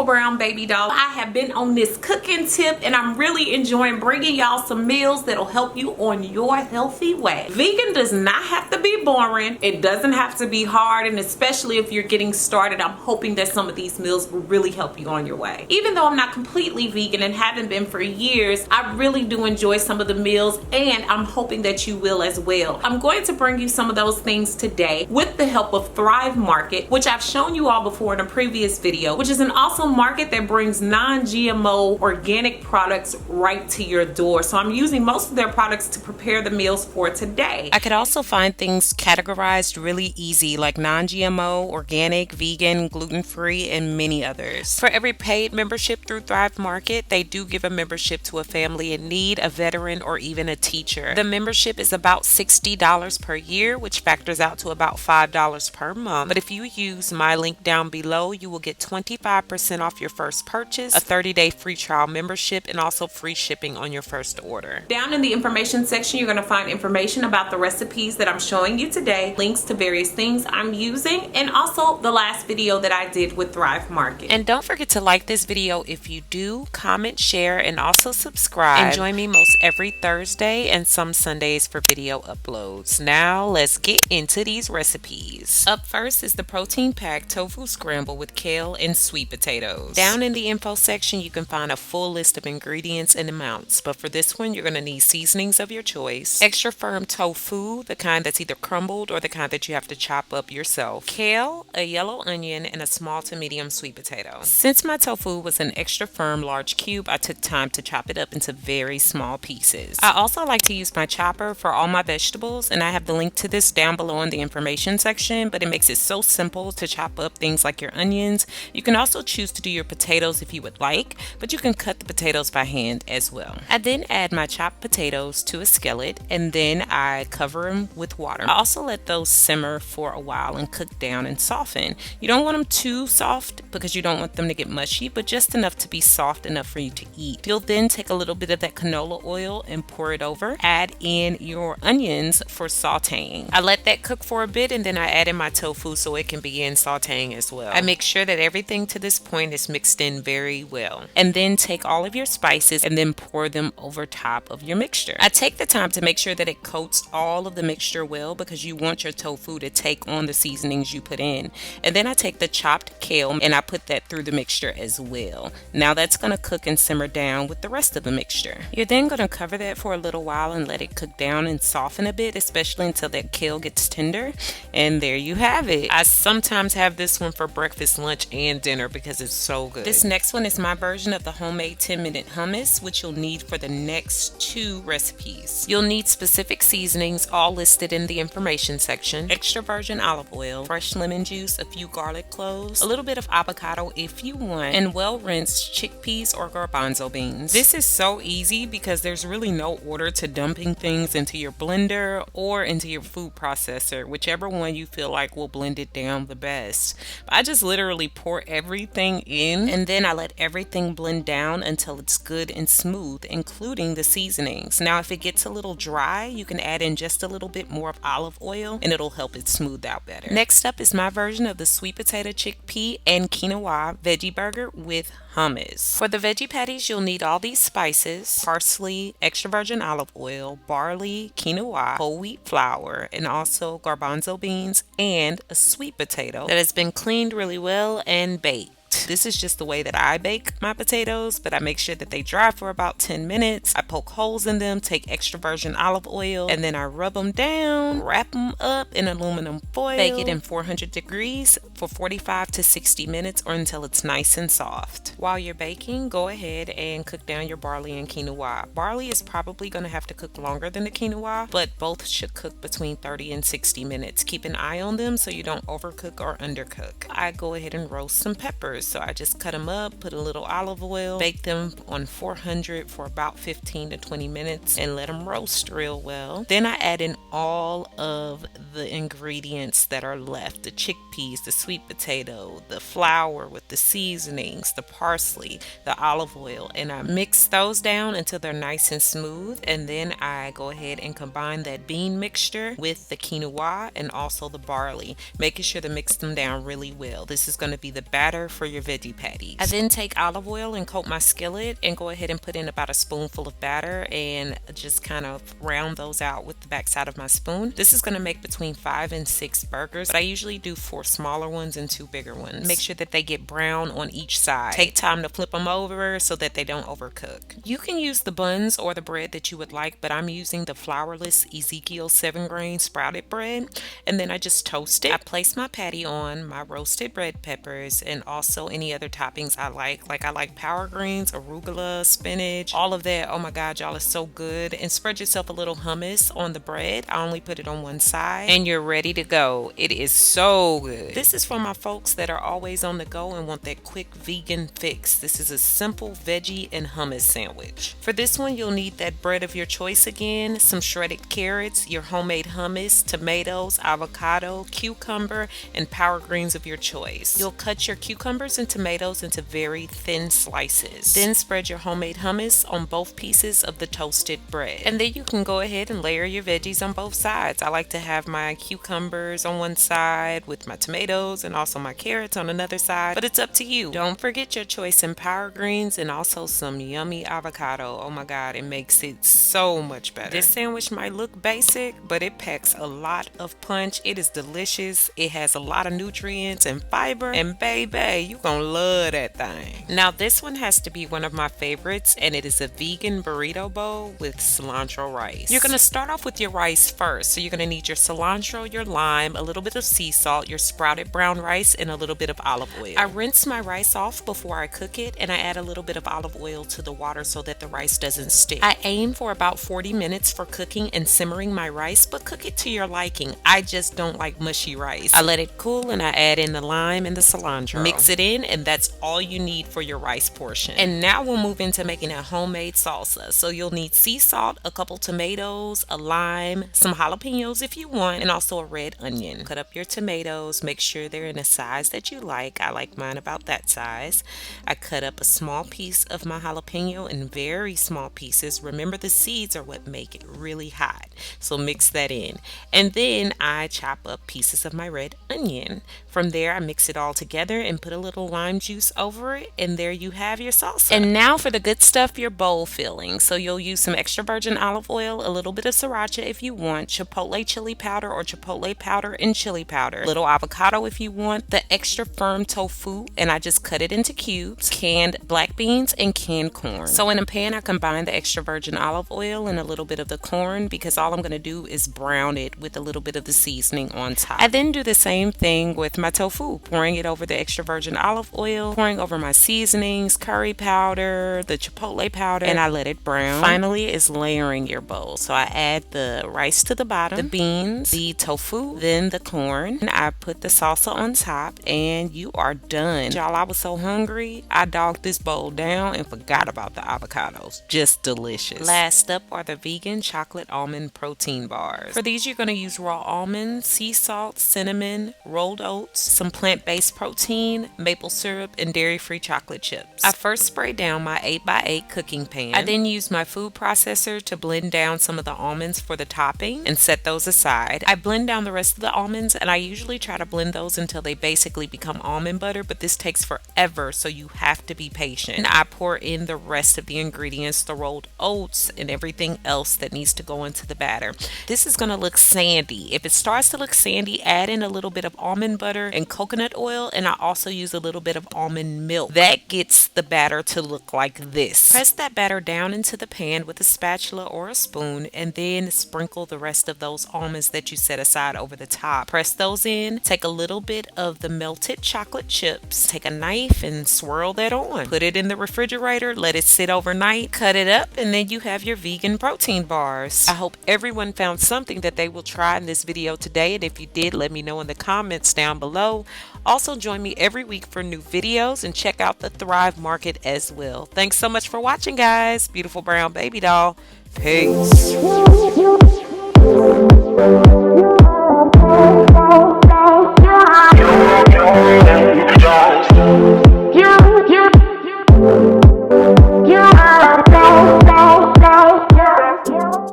Beautiful Brown Baby Doll. I have been on this cooking tip and I'm really enjoying bringing y'all some meals that'll help you on your healthy way. Vegan does not have to be boring. It doesn't have to be hard, and especially if you're getting started, I'm hoping that some of these meals will really help you on your way. Even though I'm not completely vegan and haven't been for years, I really do enjoy some of the meals and I'm hoping that you will as well. I'm going to bring you some of those things today with the help of Thrive Market, which I've shown you all before in a previous video, which is an awesome market that brings non-GMO organic products right to your door. So I'm using most of their products to prepare the meals for today. I could also find things categorized really easy, like non-GMO, organic, vegan, gluten-free, and many others. For every paid membership through Thrive Market, they do give a membership to a family in need, a veteran, or even a teacher. The membership is about $60 per year, which factors out to about $5 per month. But if you use my link down below, you will get 25% off your first purchase, a 30-day free trial membership, and also free shipping on your first order. Down in the information section, you're going to find information about the recipes that I'm showing you today, links to various things I'm using, and also the last video that I did with Thrive Market. And don't forget to like this video if you do, comment, share, and also subscribe. And join me most every Thursday and some Sundays for video uploads. Now let's get into these recipes. Up first is the protein-packed tofu scramble with kale and sweet potatoes. Down in the info section, you can find a full list of ingredients and amounts, but for this one, you're going to need seasonings of your choice, extra firm tofu, the kind that's either crumbled or the kind that you have to chop up yourself, kale, a yellow onion, and a small to medium sweet potato. Since my tofu was an extra firm large cube, I took time to chop it up into very small pieces. I also like to use my chopper for all my vegetables, and I have the link to this down below in the information section, but it makes it so simple to chop up things like your onions. You can also choose to do your potatoes if you would like, but you can cut the potatoes by hand as well. I then add my chopped potatoes to a skillet, and then I cover them with water. I also let those simmer for a while and cook down and soften. You don't want them too soft because you don't want them to get mushy, but just enough to be soft enough for you to eat. You'll then take a little bit of that canola oil and pour it over. Add in your onions for sauteing. I let that cook for a bit, and then I add in my tofu so it can begin sauteing as well. I make sure that everything to this point is mixed in very well. And then take all of your spices and then pour them over top of your mixture. I take the time to make sure that it coats all of the mixture well because you want your tofu to take on the seasonings you put in. And then I take the chopped kale and I put that through the mixture as well. Now that's going to cook and simmer down with the rest of the mixture. You're then going to cover that for a little while and let it cook down and soften a bit, especially until that kale gets tender. And there you have it. I sometimes have this one for breakfast, lunch, and dinner because it's so good. This next one is my version of the homemade 10-minute hummus, which you'll need for the next two recipes. You'll need specific seasonings, all listed in the information section, extra virgin olive oil, fresh lemon juice, a few garlic cloves, a little bit of avocado if you want, and well-rinsed chickpeas or garbanzo beans. This is so easy because there's really no order to dumping things into your blender or into your food processor, whichever one you feel like will blend it down the best. But I just literally pour everything in and then I let everything blend down until it's good and smooth, including the seasonings. Now if it gets a little dry, you can add in just a little bit more of olive oil and it'll help it smooth out better. Next up is my version of the sweet potato, chickpea, and quinoa veggie burger with hummus. For the veggie patties, you'll need all these spices: parsley, extra virgin olive oil, barley, quinoa, whole wheat flour, and also garbanzo beans, and a sweet potato that has been cleaned really well and baked. This is just the way that I bake my potatoes, but I make sure that they dry for about 10 minutes. I poke holes in them, take extra virgin olive oil, and then I rub them down, wrap them up in aluminum foil, bake it in 400 degrees for 45 to 60 minutes or until it's nice and soft. While you're baking, go ahead and cook down your barley and quinoa. Barley is probably going to have to cook longer than the quinoa, but both should cook between 30 and 60 minutes. Keep an eye on them so you don't overcook or undercook. I go ahead and roast some peppers. So I just cut them up, put a little olive oil, bake them on 400 for about 15 to 20 minutes and let them roast real well. Then I add in all of the ingredients that are left: the chickpeas, the sweet potato, the flour with the seasonings, the parsley, the olive oil, and I mix those down until they're nice and smooth. And then I go ahead and combine that bean mixture with the quinoa and also the barley, making sure to mix them down really well. This is going to be the batter for for your veggie patties. I then take olive oil and coat my skillet and go ahead and put in about a spoonful of batter and just kind of round those out with the backside of my spoon. This is going to make between 5 and 6 burgers, but I usually do 4 smaller ones and 2 bigger ones. Make sure that they get brown on each side. Take time to flip them over so that they don't overcook. You can use the buns or the bread that you would like, but I'm using the flourless Ezekiel 7-grain sprouted bread, and then I just toast it. I place my patty on my roasted red peppers and also any other toppings I like. Like I like power greens, arugula, spinach, all of that. Oh my god, y'all, it's so good. And spread yourself a little hummus on the bread. I only put it on one side and you're ready to go. It is so good. This is for my folks that are always on the go and want that quick vegan fix. This is a simple veggie and hummus sandwich. For this one, you'll need that bread of your choice again, some shredded carrots, your homemade hummus, tomatoes, avocado, cucumber, and power greens of your choice. You'll cut your cucumbers and tomatoes into very thin slices. Then spread your homemade hummus on both pieces of the toasted bread. And then you can go ahead and layer your veggies on both sides. I like to have my cucumbers on one side with my tomatoes and also my carrots on another side, but it's up to you. Don't forget your choice in power greens and also some yummy avocado. Oh my god, it makes it so much better. This sandwich might look basic, but it packs a lot of punch. It is delicious. It has a lot of nutrients and fiber, and baby, you gonna love that thing. Now this one has to be one of my favorites, and it is a vegan burrito bowl with cilantro rice. You're gonna start off with your rice first, so you're gonna need your cilantro, your lime, a little bit of sea salt, your sprouted brown rice, and a little bit of olive oil. I rinse my rice off before I cook it, and I add a little bit of olive oil to the water so that the rice doesn't stick. I aim for about 40 minutes for cooking and simmering my rice, but cook it to your liking. I just don't like mushy rice. I let it cool and I add in the lime and the cilantro. Mix it in, and that's all you need for your rice portion. And now we'll move into making a homemade salsa. So you'll need sea salt, a couple tomatoes, a lime, some jalapenos if you want, and also a red onion. Cut up your tomatoes, make sure they're in a size that you like. I like mine about that size. I cut up a small piece of my jalapeno in very small pieces. Remember, the seeds are what make it really hot, so mix that in. And then I chop up pieces of my red onion. From there, I mix it all together and put a little lime juice over it, and there you have your salsa. And now for the good stuff, your bowl filling. So you'll use some extra virgin olive oil, a little bit of sriracha if you want, chipotle chili powder or chipotle powder and chili powder, a little avocado if you want, the extra firm tofu, and I just cut it into cubes, canned black beans, and canned corn. So in a pan, I combine the extra virgin olive oil and a little bit of the corn, because all I'm going to do is brown it with a little bit of the seasoning on top. I then do the same thing with my tofu, pouring it over the extra virgin olive oil, pouring over my seasonings, curry powder, the chipotle powder, and I let it brown. Finally is layering your bowl. So I add the rice to the bottom, the beans, the tofu, then the corn, and I put the salsa on top, and you are done. Y'all, I was so hungry, I dogged this bowl down and forgot about the avocados. Just delicious. Last up are the vegan chocolate almond protein bars. For these, you're going to use raw almonds, sea salt, cinnamon, rolled oats, some plant-based protein, maple syrup, and dairy-free chocolate chips. I first spray down my 8x8 cooking pan. I then use my food processor to blend down some of the almonds for the topping and set those aside. I blend down the rest of the almonds, and I usually try to blend those until they basically become almond butter, but this takes forever, so you have to be patient. And I pour in the rest of the ingredients, the rolled oats and everything else that needs to go into the batter. This is going to look sandy. If it starts to look sandy, add in a little bit of almond butter and coconut oil, and I also use a little bit of almond milk. That gets the batter to look like this. Press that batter down into the pan with a spatula or a spoon, and then sprinkle the rest of those almonds that you set aside over the top. Press those in, take a little bit of the melted chocolate chips, take a knife and swirl that on. Put it in the refrigerator, let it sit overnight, cut it up, and then you have your vegan protein bars. I hope everyone found something that they will try in this video today, and if you did, let me know in the comments down below. Also, join me every week for new videos and check out the Thrive Market as well. Thanks so much for watching, guys. Beautiful Brown Baby Doll. Peace.